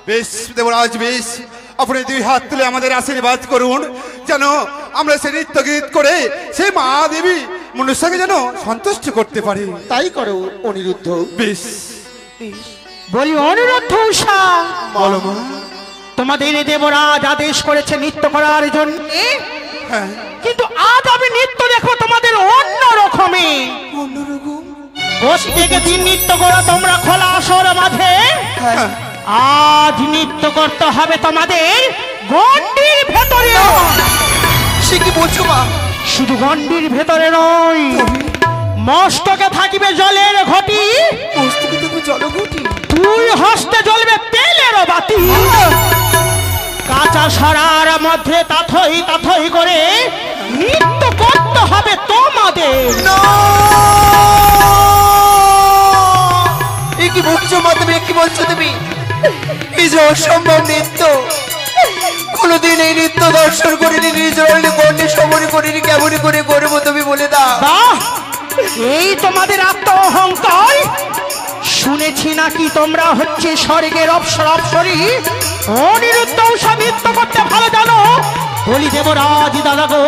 বেশ দেবরাজ বেশ, আপনি দুই হাত তুলে আমাদের আশীর্বাদ করুন যেন আমরা সে নৃত্য গীত করে সেই মা দেবী মনুষ্যকে যেন সন্তুষ্ট করতে পারি। তাই করো অনিরুদ্ধ। বেশ বলি অনুরোধ উষা, বলো মা। তোমাদের দেবরাজ আদেশ করেছে নৃত্য করার জন্য, হ্যাঁ, কিন্তু আজ আমি নৃত্য দেখো তোমাদের অন্য রকমে। অন্যরকম। বসে থেকে দিন নৃত্য করো তোমরা খোলা আসর মাঝে, হ্যাঁ, আজ নৃত্য করতে হবে তোমাদের গন্ডির ভেতরে। সে কি বলছো মা? শুধু গন্ডির ভেতরে নয়, মস্তকে থাকিবে জলের ঘটি, মস্তকে তুমি জলঘটি, দুই হস্তে জ্বলবে তেলের বাতি, কাঁচা সরার মধ্যে তাথই তাথই করে নৃত্য করতে হবে তোমাদের। এ কি বলছো মা? তুমি কি বলছো? তুমি এই যে অসম্ভব নৃত্য, কোনদিন এই নৃত্য দর্শন করিনি, নিজের গণ্ডে সমরি করিনি, কেমন করে করবো তুমি বলে দাও। বাহ, এই তোমাদের আত্ম অহংকার। শুনেছি নাকি তোমরা হচ্ছে স্বর্গের অপ্সরা অপ্সরী, অনিরুদ্ধ উষা নৃত্য করতে ভালো জানো। বলি দেবরাজ দাদা গো,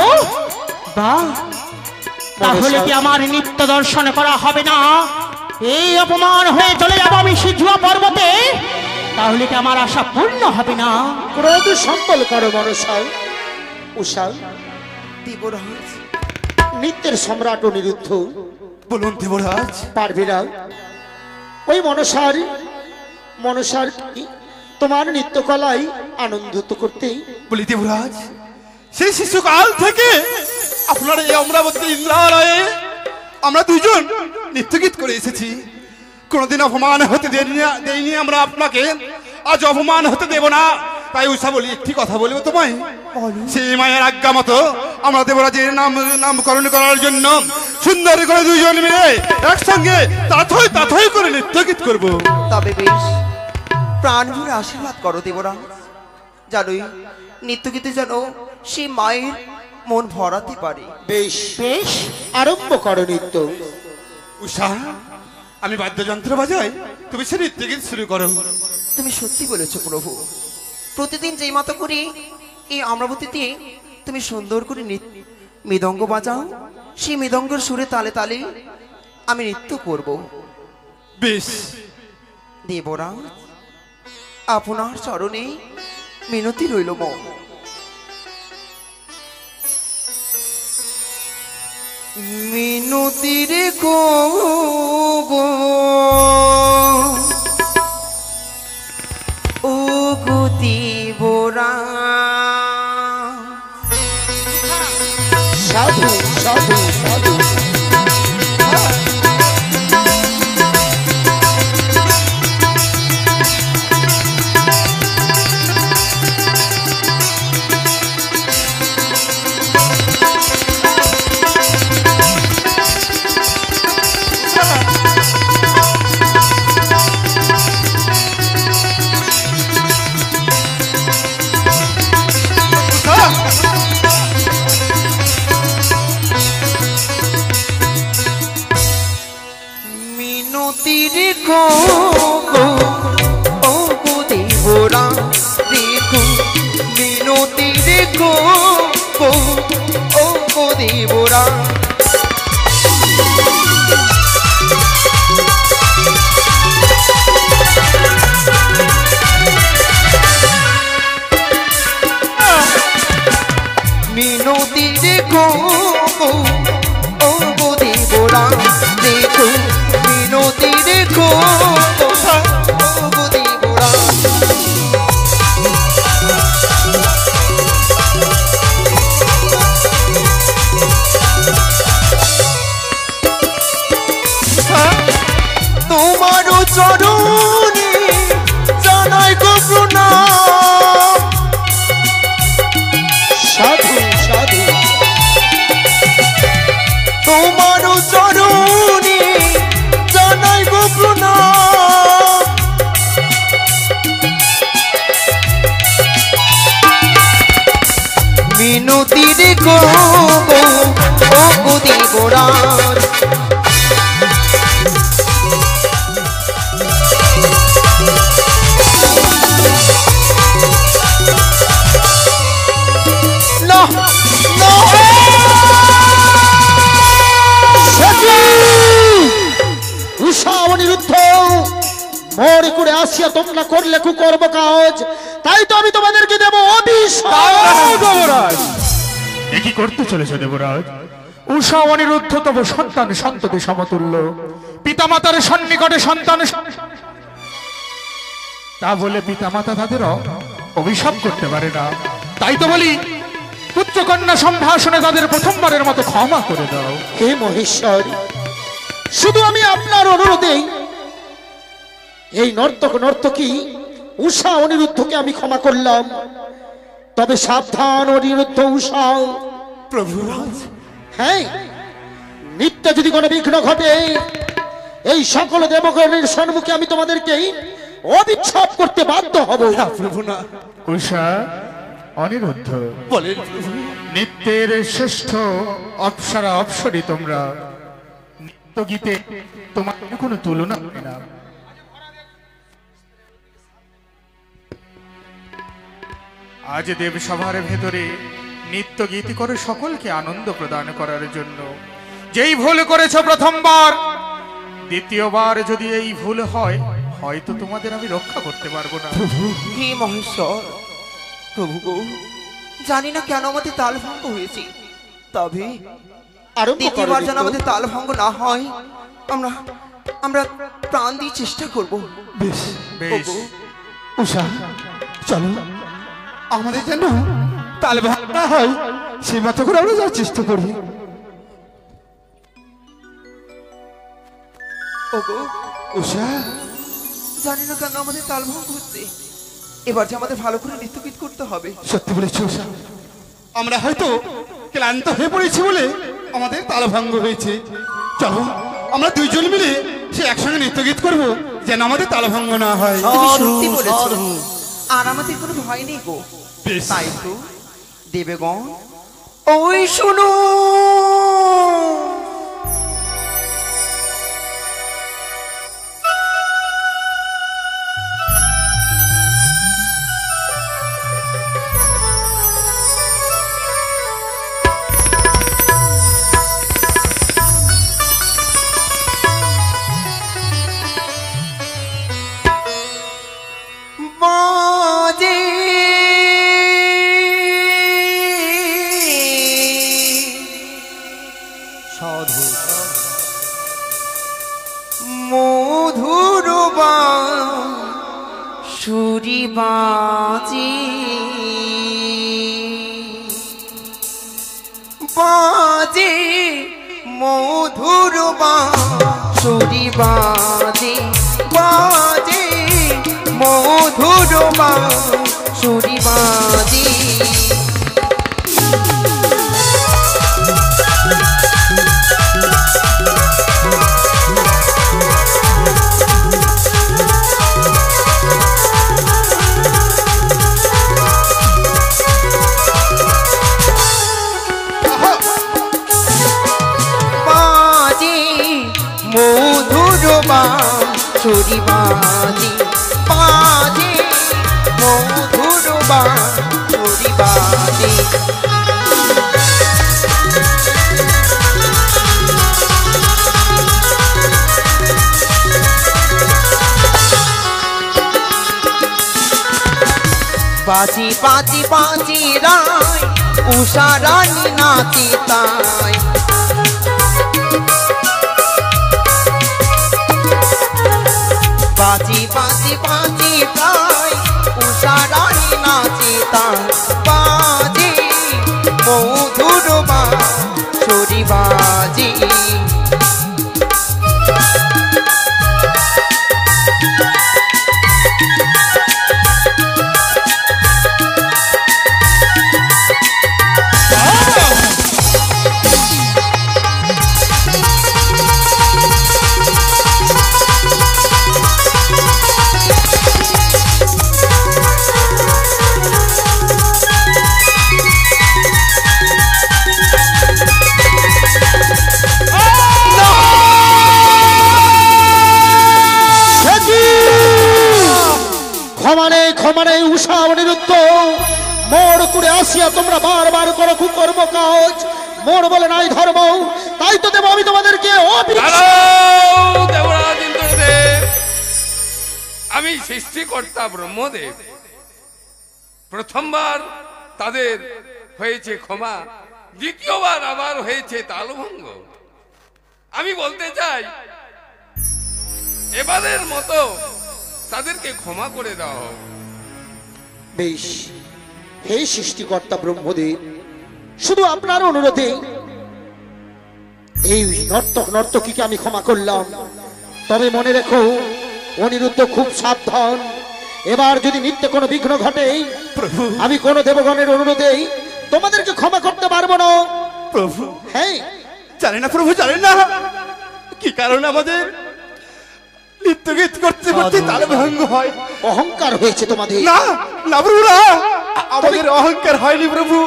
বাহ, তাহলে কি আমার নিত্য দর্শন করা হবে না? এই অপমান হয়ে চলে যাবো আমি সিজুয়া পর্বতে, তাহলে কি আমার আশা পূর্ণ হবে না? ক্রোধ সম্বল করো মনসাই। উষা, দেবরাজ নৃত্যের সম্রাট অনিরুদ্ধ, বলুন দেবরাজ। পারবে না ওই মনসার তোমার নৃত্যকলায় আনন্দিত করতে? বলি দেবরাজ, সেই শিশুকাল থেকে আপনার এই অমরাবতী ইন্দ্রালয়ে আমরা দুজন নৃত্যগীত করে এসেছি, কোনোদিন অপমান হতে দেইনি আমরা আপনাকে, আজ অপমান হতে দেব না। তাই উষা বলি, একটি কথা বলবো তোমায়। সেই মায়ের আজ্ঞা মতো আমরা দেবরাজের নামকরণ করার জন্য সুন্দর করে দুইজন মিলে একসঙ্গে তাথই তাথই করে নৃত্যগীত করবো। তবে বেশ, প্রাণ ভরে আশীর্বাদ করো দেবরাজ, জানোই নৃত্যগীতে যেন সে মায়ের মন ভরাতে পারে। বেশ বেশ, আরম্ভ করো নৃত্য। উষা, আমি বাদ্যযন্ত্র বাজাই, তুমি সে নৃত্যগীত শুরু করো। তুমি সত্যি বলেছো প্রভু, প্রতিদিন যেই মতো করে এই অমরাবতীতে তুমি সুন্দর করে মৃদঙ্গ বাজাও, সেই মৃদঙ্গের সুরে তালে তালে আমি নৃত্য করব। বেশ দেবরাজ, আপনার চরণে মিনতি রইল মন। মিনতি রে গো ও গো দেবরাজ, সাধু সাধু সাধু। মিনতি দেখো ও গো দেবরাজ, দেখো মিনতি দেখো ও গো দেবরাজ। তোমারও চরণে জানাই গো প্রণাম। সাধু সাধু। তোমারও চরণে জানাই গো প্রণাম। মিনতি দেখো ও গো দেবরাজ। আসিয়া তোমরা করলে কুকর্ম কাজ, তাই তো আমি তোমাদেরকে দেব অভিশাপ। দেবরাজ, এ কি করতে চলেছে দেবরাজ? উষা অনিরুদ্ধ তব সন্তান সন্ততি সমতুল্য, পিতামাতার সন্নিকটে সন্তান, তা বলে পিতামাতা তাদের অভিশাপ করতে পারে না। তাই তো বলি পুত্রকন্যা সম্ভাষণে তাদের প্রথমবারের মতো ক্ষমা করে দাও। হে মহেশ্বর, শুধু আমি আপনার অনুরোধে এই নর্তক নর্তকী উষা অনিরুদ্ধকে আমি ক্ষমা করলাম, তবে সাবধান অনিরুদ্ধ উষা। প্রভুরাজ, হ্যাঁ, নিত্য যদি কোনো বিঘ্ন ঘটে এই সকল দেবগণের সম্মুখে আমি তোমাদেরকে অভিশাপ করতে বাধ্য হব। প্রভু না, উষা অনিরুদ্ধ, বলেন প্রভু। নিত্যের শ্রেষ্ঠ অপ্সরা অপ্সরী তোমরা, নিত্য গীতে তোমার কোনো তুলনা হয় না। আজ দেবসভার ভেতরে নিত্য গীতি করে সকলকে আনন্দ প্রদান করার জন্য যেই ভুল করেছ প্রথমবার, দ্বিতীয়বার যদি এই ভুল হয়, হয়তো তোমাদের আমি রক্ষা করতে পারবো না। হে মহেশ্বর, প্রভু গো, জানি না কেন আমাদের তাল ভঙ্গ হয়েছে, তবে দ্বিতীয়বার যেন আমাদের তাল ভঙ্গ না হয়, আমরা আমরা প্রাণ দিয়ে চেষ্টা করব। বেশ বেশ, উষা, চলো আমাদের জন্য তাল ভাঙ না হয় সেই মতো করে আমরা যাওয়ার চেষ্টা করি। ওগো, উষা, জানি না কেন আমাদের তাল ভঙ্গ হচ্ছে, এবার যে আমাদের ভালো করে নৃত্যগীত করতে হবে। সত্যি বলেছি উষা, আমরা হয়তো ক্লান্ত হয়ে পড়েছি বলে আমাদের তাল ভঙ্গ হয়েছে। চলো আমরা দুইজন মিলে সে একসঙ্গে নৃত্য গীত করবো, যেন আমাদের তাল ভঙ্গ না হয়। তুমি সত্যি বলেছো, আর আমাদের কোনো ভয় নেই গো। বেশ। তাই তো দেবেগণ, ওই শুনো, বাজে সাধু মধুর সুরি বাজে, বাজে মধুর সুরি বাজে, বাজে মধুর সুরি বাজে। সুরি বাজে, বাজে মধুর সুরি বাজে। বাজি বাজি বাজি রায়, উষা রানী নাচে তাই। বাজি বাজি বাজি তাই, উষা রানী নাচে তাই। বাজে মধুর সুরি বাজে। ক্ষমা নেই উষা অনিরুদ্ধ, মোর করে আসিয়া তোমরা বারবার করো কুকর্ম কাজ, মোর বলে নাই ধর্ম, তাই তো দেব আমি তোমাদেরকে অভিশাপ। আমি সৃষ্টিকর্তা ব্রহ্মদেব। প্রথমবার তাদের হয়েছে ক্ষমা, দ্বিতীয়বার আবার হয়েছে তালভঙ্গ। আমি বলতে চাই এবারের মতো তাদেরকে ক্ষমা করে দাও। বেশ, হে সৃষ্টিকর্তা ব্রহ্মদেব, শুধু আপনার অনুরোধে এই নর্তক নর্তকীকে আমি ক্ষমা করলাম। তবে মনে রেখো অনিরুদ্ধ খুব সাবধান, এবার যদি নিত্য কোনো বিঘ্ন ঘটে প্রভু আমি কোন দেবগণের অনুরোধেই তোমাদেরকে ক্ষমা করতে পারবো না। প্রভু হ্যাঁ, জানি না প্রভু, জানি না কি কারণে আমাদের নৃত্য গীত করতে করতে তাল ভঙ্গ হয়। অহংকার হয়েছে তোমাদের। না না প্রভু না, আমাদের অহংকার হয়নি প্রভু,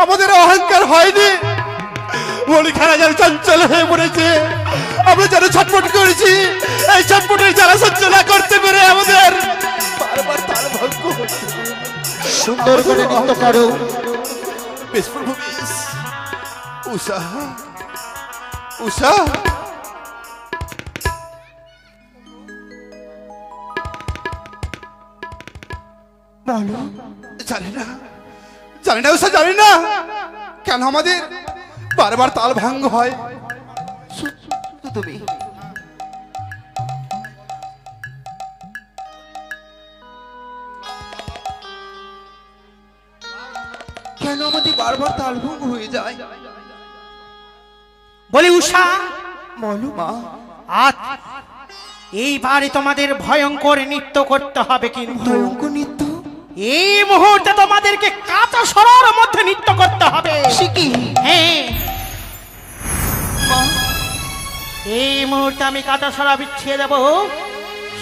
আমাদের অহংকার হয়নি। মণিখানা যেন চঞ্চল হয়ে পড়েছে, আমরা যেন ছটফট করেছি। এই ছটফটের যারা সহ্য না করতে পেরে আমাদের বারবার তাল ভঙ্গ হচ্ছে। সুন্দর করে নৃত্য করো। বেশ প্রভু বেশ। উষা উষা বলো জানি না, জানি না উষা, জানি না কেন আমাদের বারবার তাল ভঙ্গ হয়। তুমি কেন আমাদের বারবার তালভঙ্গ হয়ে যায়? বলি উষা, বলো মা। আজ এইবারে তোমাদের ভয়ঙ্কর নৃত্য করতে হবে, কিন্তু ভয়ঙ্কর নৃত্য? এই মুহূর্তে তোমাদেরকে কাঁচা সরার মধ্যে নৃত্য করতে হবে। সে কি হ্যাঁ, মা? এই মুহূর্তে আমি কাঁচা সরা বিছিয়ে দেব,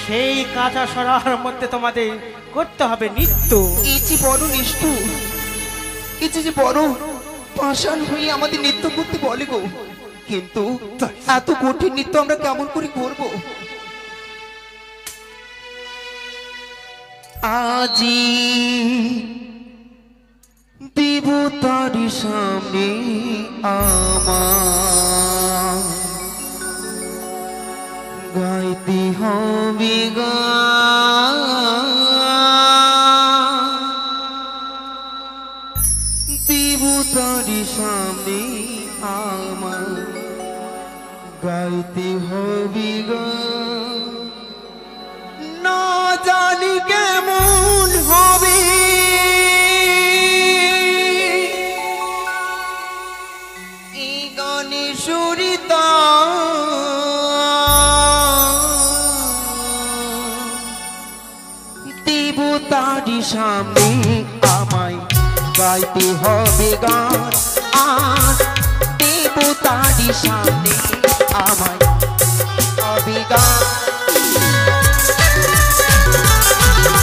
সেই কাঁচা সরার মধ্যে তোমাদের করতে হবে নৃত্য। এই যে বড় নিষ্ঠুর, এই যে বড় পাষাণ হয়ে আমাদের নৃত্য করতে বলে গো, কিন্তু এত কঠিন নৃত্য আমরা কেমন করে করব? আজি দেবতারি সামনে আমার গাইতে হবে গান, দেবতারি সামনে আমার গাইতে হবে গান। না জানি কেমন হবে এই গানে সুরিতা, দেবতারি সামনে আমায় গাইতে হবে গান, আর দেবতারি সামনে আমায় হবে গান।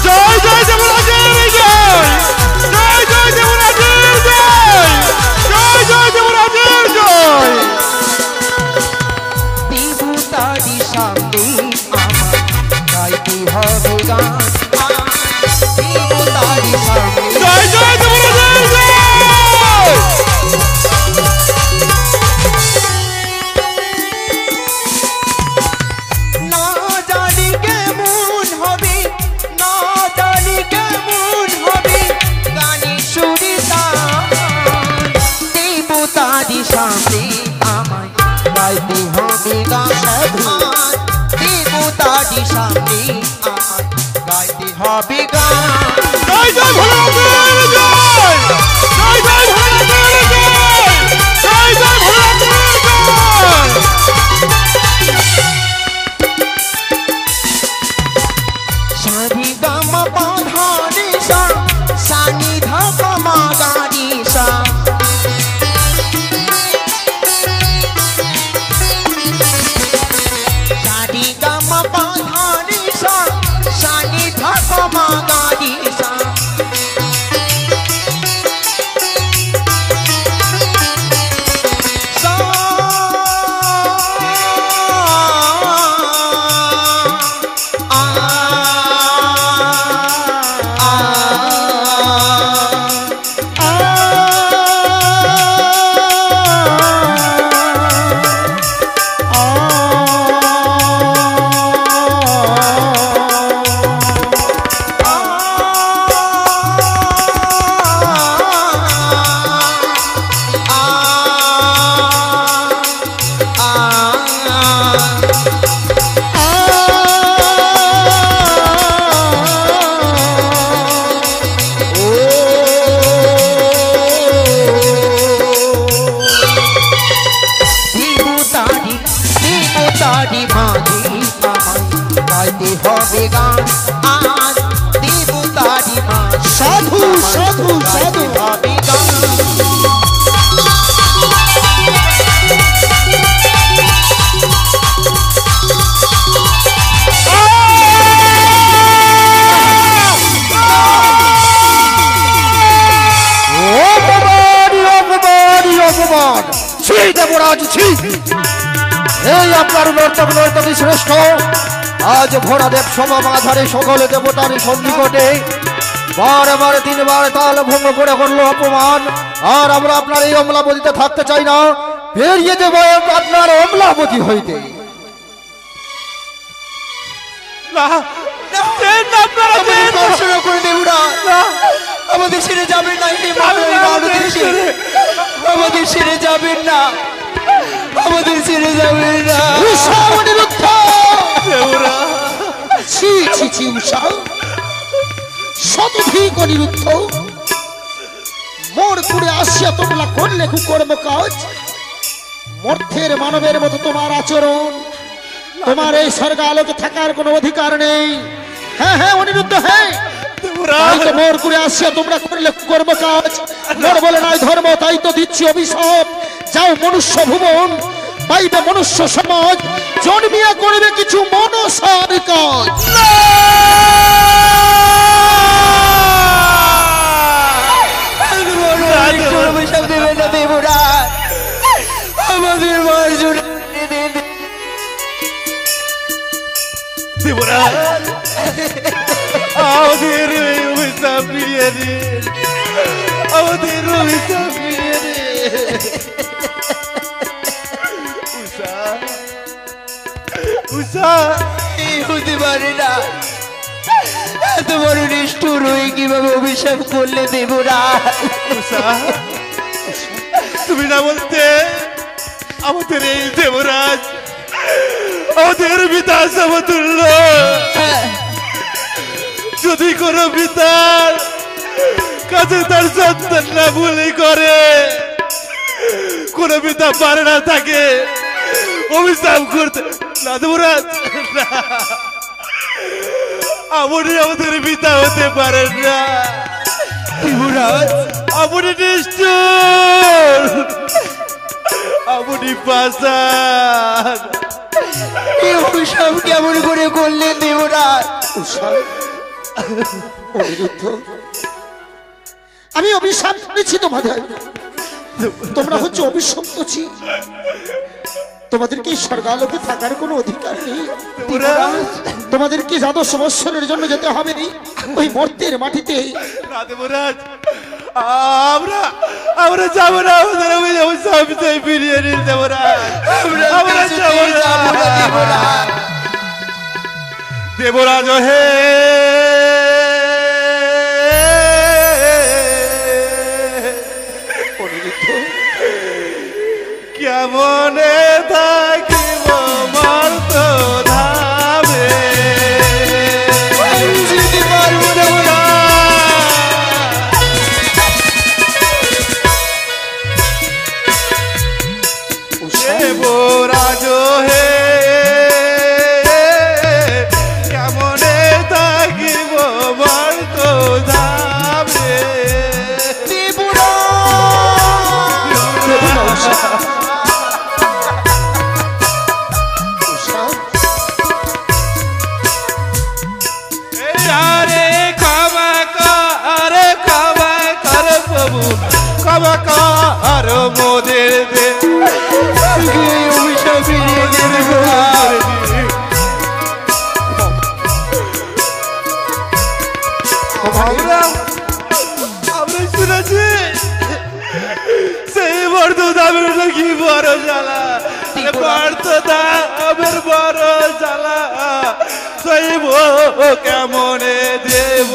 জয় জয় দেবরাজের জয়, জয় জয় দেবরাজের জয়, জয় জয় দেবরাজের জয়। দেবতারি সামনে আমার গাইতে হবে গান, দেবতারি সামনে জয় জয় দেবরাজের জয়। না জানি কেমন হবে, না জানি কেমন হবে গানে সুরিতা, দেবতারি সামনে আমায় গাইতে হবে গান, দেবতারি সামনে আমায় গাইতে হবে গান। জয় জয় ভোলানাথের জয়, জয় জয় ভোলানাথের জয়, জয় জয় ভোলানাথের জয়। সারি গাম পাধা রে সা, সানি ধা মা গারি সা, সারি গাম পাধা রে সা, সানি ধা মা গারি সা, দেবরাজছি এই আপনার নর্তক নর্তকী শ্রেষ্ঠ আজ ভোরাদেব সভা মাঝারে সকলে দেবতার সন্নিকটে বারে বারে 3 বার তাল ভঙ্গ করে করলো অপমান। আর আমরা আপনার এই অমলাবতীতে থাকতে চাই না, বেরিয়ে দেব আপনার অমলাবতী হইতে। আমাদের ছেড়ে যাবেন না, আমাদের ছেড়ে যাবেন না, আমাদের ছেড়ে যাবেন না। ছি ছি ছি উষা, শতধিক অনিরুদ্ধ মোর করে আসিয়া তোমরা করলে কুকর্ম কাজ। মর্থের মানবের মতো তোমার আচরণ, তোমার এই স্বর্গ আলোকে থাকার কোনো অধিকার নেই। হ্যাঁ হ্যাঁ অনিরুদ্ধ, হ্যাঁ মোর করে আসিয়া তোমরা করলে কুকর্ম কাজ। মোর বলে নাই ধর্ম, তাই তো দিচ্ছি অভিশাপ। যাও মনুষ্য ভুবন, পাইবে মনুষ্য সমাজ, জন্মিয়া করবে কিছু মনসার কাজ। আমাদের মার্জন আমাদের অভিশাপ ফিরিয়ে দিন, আমাদের অভিশাপ ফিরিয়ে দিন। উষা উষা হতে পারে না, এত বড় নিষ্ঠুর হয়ে কিভাবে অভিশাপ করলে দেবরাজ? উষা তুমি না বলতে আমাদের এই দেবরাজ আমাদের পিতা সমতুল্য। যদি কোনো পিতার কাছে তার সন্তান না ভুলি করে, কোন পিতা পারে না তাকে অভিশাপ করতে। না দেবরাজ, আপনি আমাদের পিতা হতে পারেন না। আপনি নিষ্ঠুর, আপনি পাষাণ। এই অভিশাপ কেমন করে করলেন দেবরাজ? অনিরুদ্ধ, আমি অভিশাপ করেছি তোমাদের, তোমরা হচ্ছে অভিশপ্ত ছি। তোমাদেরকে স্বর্গালোকে থাকার কোনো অধিকার নেই। তোমাদেরকে যাদব বৎসরের জন্য যেতে হবে ওই মর্তের মাটিতে। আমরা আমরা যাবো না, আমাদের অভিশাপ ফিরিয়ে নিন দেবরাজ। আমরা যাবো না দেবরাজ। হে কেমনে থাকিব মর্ত ধামে, দেবরাজ হে কেমনে থাকিব মর্ত ধামে। আরে ক্ষমা কর প্রভু, ক্ষমা কর মোদের দে অভিশাপ ফিরিয়ে দেবে। আমরা শুনেছি সেই বর্ত দামের নাকি বড় জ্বালা, বর্ত দামের বড় জ্বালা সইব কেমনে দেব।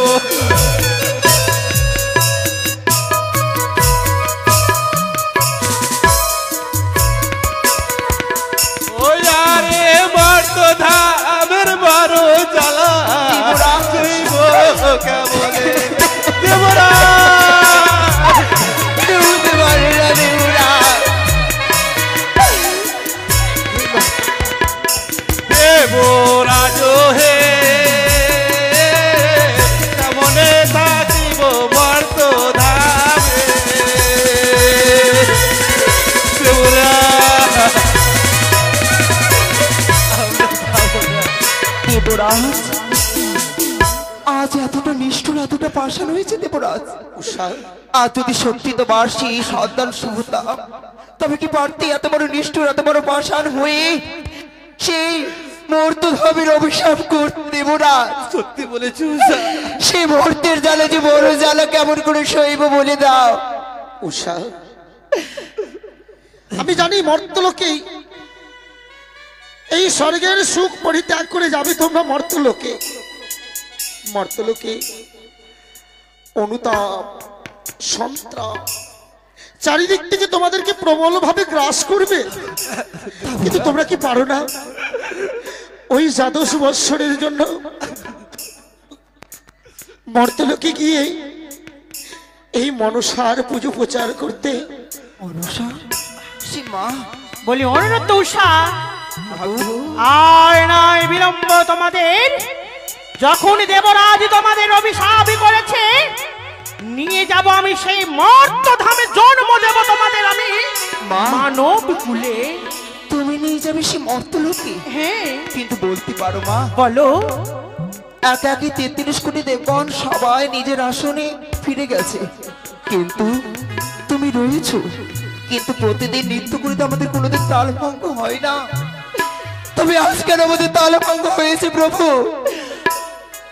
ওই আরে বর্ত দামের বড় জ্বালা সইব কেমনে দেবরাজ হে কেমনে থাকিব মর্ত ধামে। দেবরাজ, আজ আজ এতটা নিষ্ঠুর এতটা পাষাণ হয়েছে দেবরাজ? উষা, আর যদি সত্যি তো বার্ষি সন্তান শুভতা, তবে কি পারতে এত বড় নিষ্ঠুর এত বড় পাষাণ হয়ে সেই মর্তধামের অভিশাপ করতে দেবরাজ? সত্যি বলেছি উষা। সেই মুহূর্তের জ্বালা যে বড় জ্বালা কেমন করে সইব বলে দাও। উষা, আমি জানি মর্তলোকে এই স্বর্গের সুখ পরিত্যাগ করে যাবে তোমরা মর্তলোকে। মর্তলোকে অনুতাপ সন্ত্রাপ চারিদিক থেকে তোমাদেরকে প্রবল ভাবে গ্রাস করবে, কিন্তু তোমরা কি পারো না ওই ২২ বৎসরের জন্য মর্তলোকে গিয়ে এই মনসার পুজো প্রচার করতে? মনসা সে মা বলি অনুরুদ্ধ উষা, আর নাই বিলম্ব তোমাদের। যখন দেবরাজ তোমাদের অভিশাপ করেছে, নিয়ে যাব আমি সেই মর্তধামে, জন্ম দেব তোমাদের আমি মা। মানব কুলে। তুমি নিয়ে যাবে সে মর্তলোকে? হ্যাঁ, কিন্তু বলতে পারো মা, বলো। একা একি ৩৩ কোটি দেবগণ সবাই নিজের আসনে ফিরে গেছে, কিন্তু তুমি রয়েছো। কিন্তু প্রতিদিন নৃত্য করে তো আমাদের কোনোদিন তাল ভঙ্গ হয় না, তবে আজকের আমাদের তাল ভঙ্গ হয়েছে প্রভু।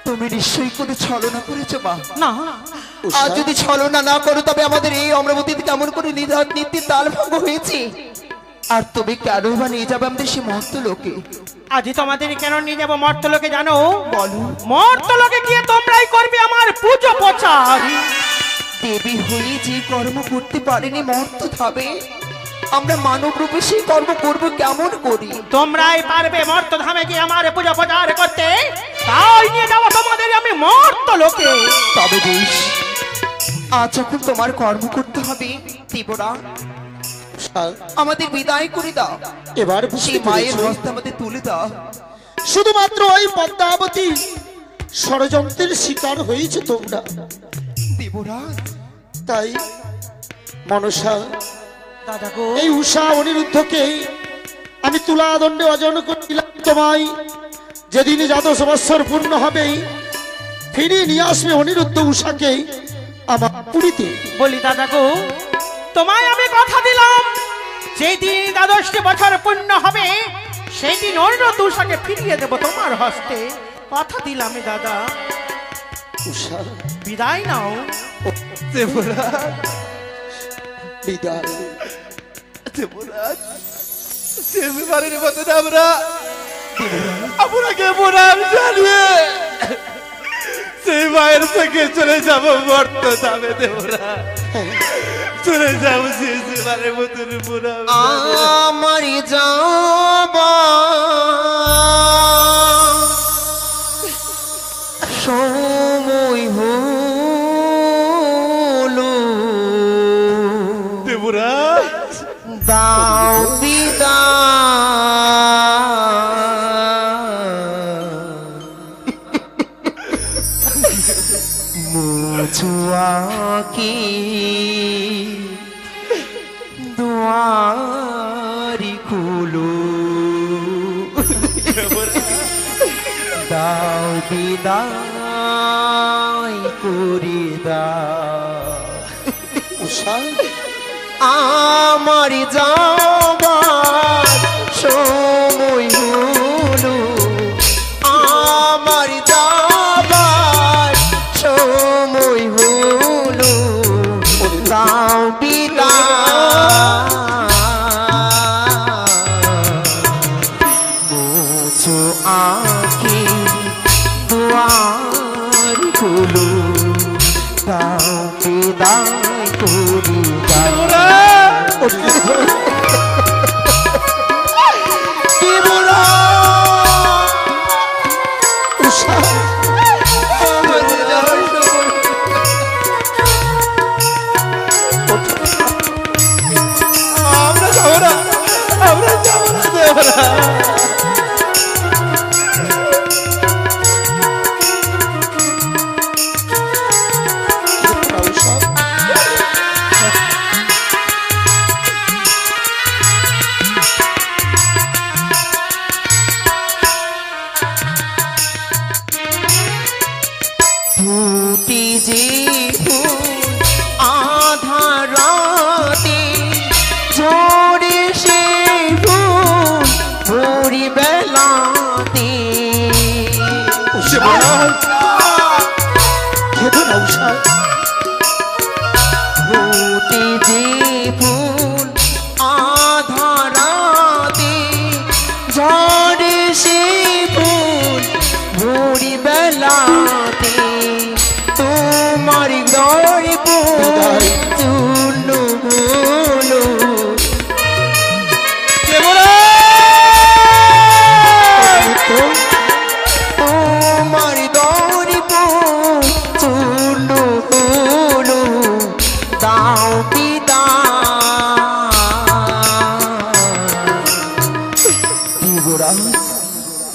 তুমি নিশ্চয়ই কোনো ছলনা করেছো মা। না, আর যদি ছলনা না করো তবে আমাদের এই অমরাবতীতে কেমন করে নিধাত নীতির তাল ভঙ্গ হয়েছে? আর তুমি কেন বা নিয়ে যাবে আমাদের সে মর্তলোকে? আজ তোমাদের কেন নিয়ে যাবো মর্তলোকে জানো? বলো। মর্তলোকে গিয়ে তোমরাই করবে আমার পুজো প্রচার। দেবী হয়ে যে কর্ম করতে পারেনি মর্ত ধামে, আমরা মানব রূপে সেই কর্ম করবো কেমন করি? তোমরাই পারবে মর্তধামে গিয়ে আমার পুজো প্রচার করতে, তাই নিয়ে যাবো তোমাদের আমি মর্তলোকে। তবে বেশ, আজ যখন তোমার কর্ম করতে হবে দেবরা, আমাদের বিদায় করে দাও। এবার বুঝতে সেই মায়ের পেরেছো? হস্তে আমাদের তুলে দাও। শুধুমাত্র ওই পদ্মাবতী ষড়যন্ত্রের শিকার হয়েছে তোমরা, দেবরা তাই মনসা দাদা গো, এই উষা অনিরুদ্ধকে আমি তুলাদণ্ডে অর্জন করিলাম তোমায়। যেদিন ২২ বৎসর পূর্ণ হবে, ফিরিয়ে নিয়ে আসবে অনিরুদ্ধ উষাকে আমার পুরীতে। বলি দাদা গো, তোমায় আমি কথা দিলাম, যেই দিন ২২টি বছর পূর্ণ হবে, সেই দিন অন্য তুষাকে ফিরিয়ে দেব তোমার হস্তে। কথা দিলাম দাদা, উষা, বিদায় নাও। দেবরাজ, বিদায়। দেবরাজ, শেষবারের মতো আমরা আপনাকে প্রণাম জানিয়ে সেই মায়ের থেকে চলে যাব মর্তধামে। দেবরাজ, চলে যাব শেষবারের মতন প্রণাম। আমার যাবা সময় হলো, দেবরাজ, দাও বিদায়। মুছুয়া কি দুয়ারি খুলো, দাও বিদায় করে দাও। উষা, আমার যাবার সময় হলো, আমার যাবার সময় হলো, দাও বিদায়। মুছো আঁখি দুয়ার খুলো, দাও বিদায় করে দাও। উষা, আমরা যাবো না, আমরা যাবো না দেবরাজ। উষা, ফুল আধারাতে ঝরে সে ফুল ভোরি বেলাতে খেদো না উষা, ফুটে যে ফুল আধারাতে ঝরে সে ফুল ভোরি বেলাতে তোমার গর্ব চূর্ণ হলো তোমার গর্ব চূর্ণ হলো দাও পিতা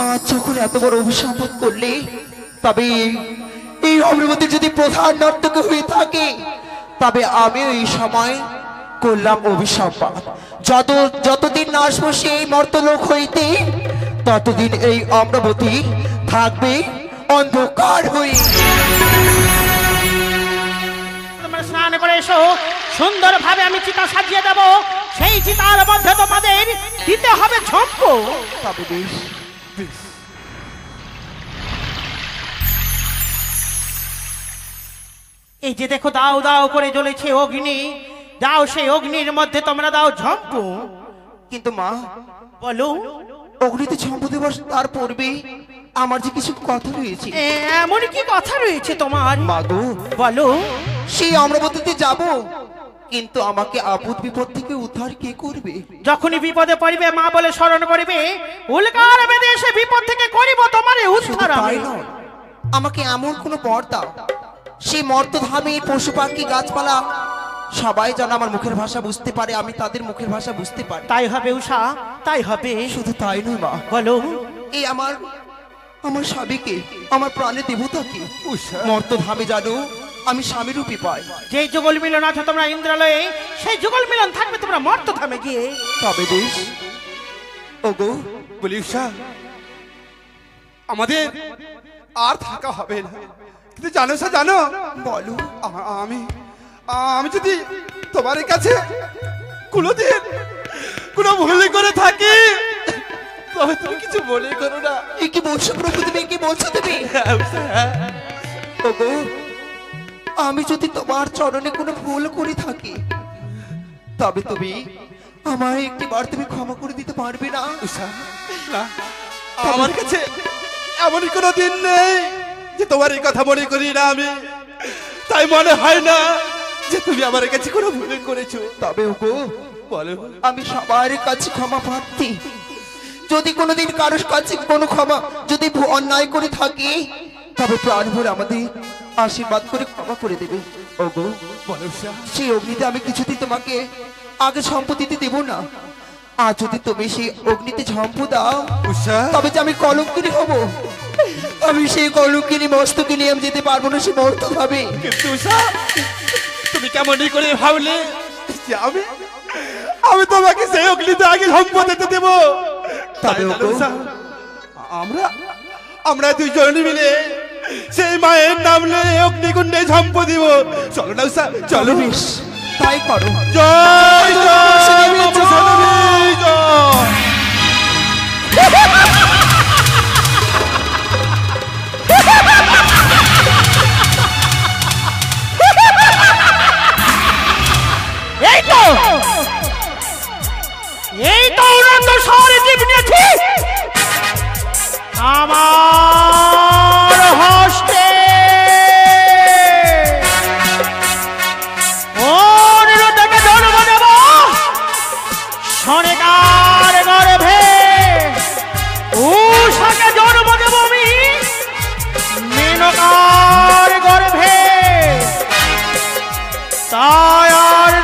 আজ যখন এত বড় অভিসম্পাদ করলে, তবে এই অমরাবতীর যদি প্রধান নর্তক হয়ে থাকে, তবে আমি এই সময় করলাম অভিসম্পাদ। যতদিন না আসবো সেই মর্তলোক হইতে, ততদিন এই অমরাবতী থাকবে অন্ধকার হয়ে। তোমরা স্নান করে এসো, সুন্দরভাবে আমি চিতা সাজিয়ে দেব। সেই চিতার মধ্যে তোমাদের দিতে হবে ঝম্প। তবে বেশ, এই যে দেখো দাও দাও করে জ্বলেছে অগ্নি, দাও সেই অগ্নির মধ্যে তোমরা দাও ঝম্প। কিন্তু মা, বলো অগ্নিতে ঝম্প দিবস তার পূর্বে আমার যে কিছু কথা রয়েছে। এমন কি কথা রয়েছে তোমার? মা গো, বলো। সেই অমরাবতীতে যাব, কিন্তু আমাকে আপদ বিপদ থেকে উদ্ধার কে করবে? যখনই বিপদে পড়বে মা বলে স্মরণ করিবে, উল্কার বেদে এসে বিপদ থেকে করিব তোমারে উদ্ধার। তাই নয়, আমাকে এমন কোন বর দাও, সেই মর্তধামে পশু পাখি গাছপালা সবাই যেন আমার মুখের ভাষা বুঝতে পারে, আমি তাদের মুখের ভাষা বুঝতে পারি। তাই হবে উষা, তাই হবে। শুধু তাই নয় মা, বলো। এই আমার স্বামীকে, আমার প্রাণের দেবতাকে মর্তধামে জানো আমি স্বামী রূপী পাই। যে যুগল মিলন আছে তোমরা ইন্দ্রালয়ে, সেই যুগল মিলন থাকবে তোমরা মর্তধামে গিয়ে। তবে বেশ। ওগো বলি উষা, আমাদের আর থাকা হবে না, কিন্তু জানো স্যার, জানো বলো। আমি যদি তোমার কাছে কোনোদিন কোনো ভুল করে থাকি, তবে তুমি কিছু মনে করো না। এ কি বলছো প্রভু, তুমি কি বলছো তুমি? ওগো, আমি যদি তোমার চরণে কোনো ভুল করে থাকি, তবে তুমি আমায় একটিবার তুমি ক্ষমা করে দিতে পারবে না? উষা, না, আমার কাছে এমনই কোনো দিন নেই যে তোমার এই কথা মনে করি না আমি। তাই মনে হয় না যে তুমি আমার কাছে কোনো ভুল করেছো। তবে ওগো, বলো। আমি সবার কাছে ক্ষমা প্রার্থী। যদি কোনোদিন কারোর কাছে কোনো ক্ষমা যদি অন্যায় করে থাকি, তবে প্রাণ ভরে আমাদের আশীর্বাদ করে ক্ষমা করে দেবে। ওগো, বলো উষা। সেই অগ্নিতে আমি কিছুতেই তোমাকে আগে সম্পত্তিতে দেব না। আর যদি তুমি সেই অগ্নিতে ঝম্প দাও, উষা, তবে যে আমি কলঙ্কিনী হব। আমি সেই কলঙ্কিনী মস্তকে নিয়ে আমি যেতে পারবো না সে মর্ত ভাবে। কিন্তু উষা, তুমি কেমনই করে ভাবলে যে আমি তোমাকে সেই অগ্নিতে আগে সম্পদ দিতে দেব? তবে ওগো, আমরা দুজন মিলে সেই মায়ের নাম নিয়ে অগ্নিকুণ্ডে ঝম্প দিব। চলো না উষা, চলো। বেশ, তাই করো। জয় জয় মা বৈষ্ণবী, জয়। এই তো অনন্ত শহরে জীব নিয়েছি আমার হস্তে। অনিরুদ্ধকে জন্ম দেব সনেকার গর্ভে, উষাকে জন্ম দেব আমি মেনকার গর্ভে। তাই আর